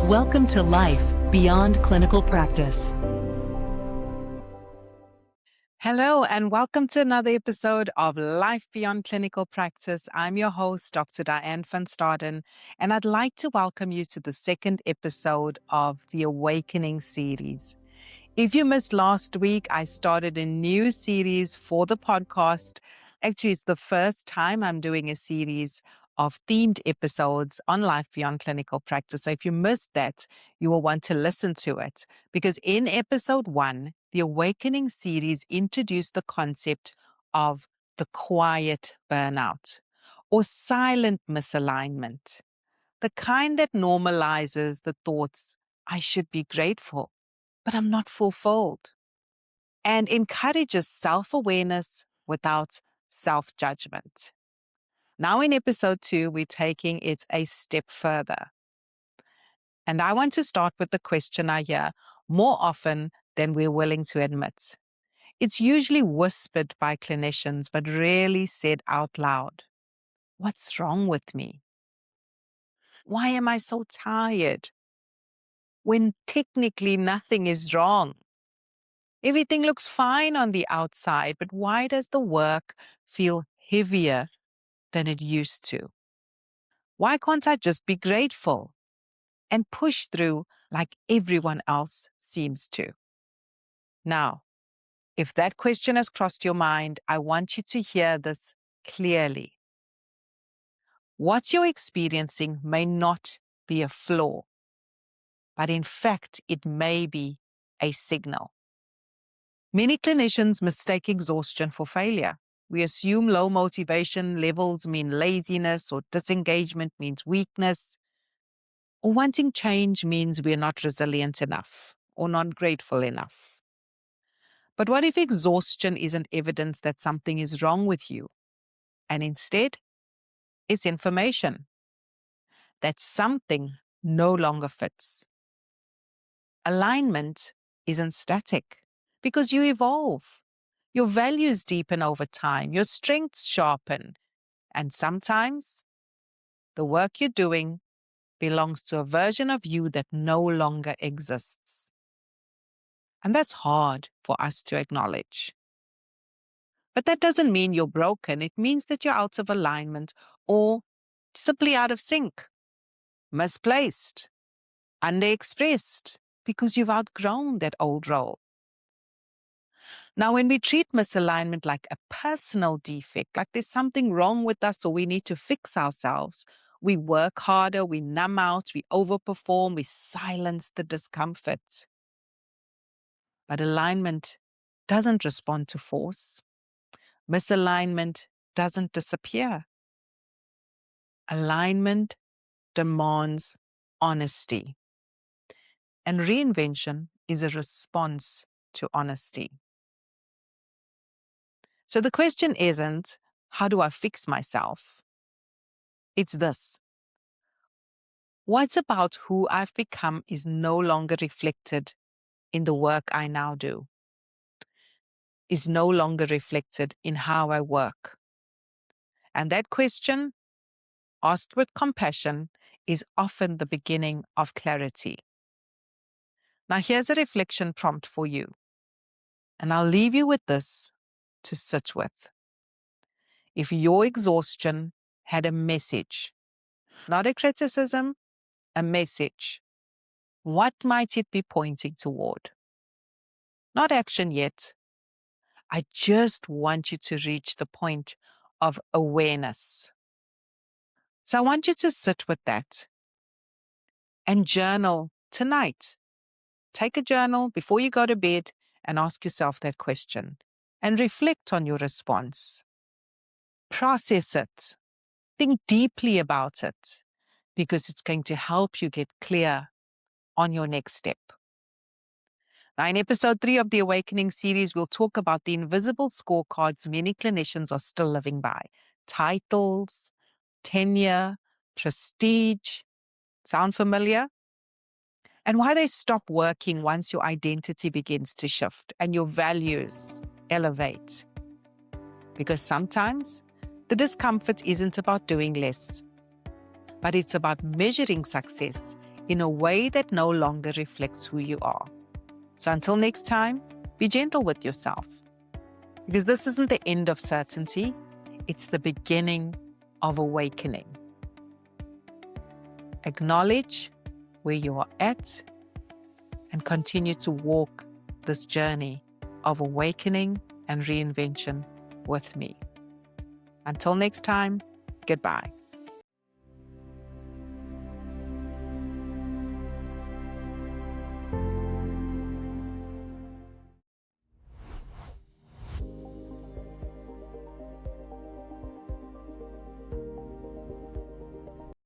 Welcome to Life Beyond Clinical Practice. Hello, and welcome to another episode of Life Beyond Clinical Practice. I'm your host, Dr. Diane Van Staden, and I'd like to welcome you to the second episode of the Awakening series. If you missed last week, I started a new series for the podcast. Actually, it's the first time I'm doing a series of themed episodes on Life Beyond Clinical Practice. So if you missed that, you will want to listen to it, because in episode 1, the Awakening series introduced the concept of the quiet burnout or silent misalignment, the kind that normalizes the thoughts, I should be grateful, but I'm not fulfilled, and encourages self-awareness without self-judgment. Now in episode 2, we're taking it a step further. And I want to start with the question I hear more often than we're willing to admit. It's usually whispered by clinicians, but rarely said out loud. What's wrong with me? Why am I so tired? When technically nothing is wrong. Everything looks fine on the outside, but why does the work feel heavier than it used to? Why can't I just be grateful and push through like everyone else seems to? Now, if that question has crossed your mind, I want you to hear this clearly. What you're experiencing may not be a flaw, but in fact, it may be a signal. Many clinicians mistake exhaustion for failure. We assume low motivation levels mean laziness, or disengagement means weakness, or wanting change means we're not resilient enough or not grateful enough. But what if exhaustion isn't evidence that something is wrong with you, and instead it's information that something no longer fits? Alignment isn't static because you evolve. Your values deepen over time, your strengths sharpen, and sometimes the work you're doing belongs to a version of you that no longer exists. And that's hard for us to acknowledge. But that doesn't mean you're broken. It means that you're out of alignment or simply out of sync, misplaced, underexpressed, because you've outgrown that old role. Now, when we treat misalignment like a personal defect, like there's something wrong with us or we need to fix ourselves, we work harder, we numb out, we overperform, we silence the discomfort. But alignment doesn't respond to force. Misalignment doesn't disappear. Alignment demands honesty. And reinvention is a response to honesty. So the question isn't, how do I fix myself? It's this. What about who I've become is no longer reflected in the work I now do, is no longer reflected in how I work? And that question, asked with compassion, is often the beginning of clarity. Now, here's a reflection prompt for you, and I'll leave you with this to sit with. If your exhaustion had a message, not a criticism, a message, what might it be pointing toward? Not action yet. I just want you to reach the point of awareness. So I want you to sit with that and journal tonight. Take a journal before you go to bed and ask yourself that question and reflect on your response. Process it. Think deeply about it, because it's going to help you get clear on your next step. Now, in episode 3 of the Awakening series, we'll talk about the invisible scorecards many clinicians are still living by. Titles, tenure, prestige. Sound familiar? And why they stop working once your identity begins to shift and your values elevate. Because sometimes the discomfort isn't about doing less, but it's about measuring success in a way that no longer reflects who you are. So until next time, be gentle with yourself, because this isn't the end of certainty, it's the beginning of awakening. Acknowledge where you are at and continue to walk this journey of awakening and reinvention with me. Until next time, goodbye.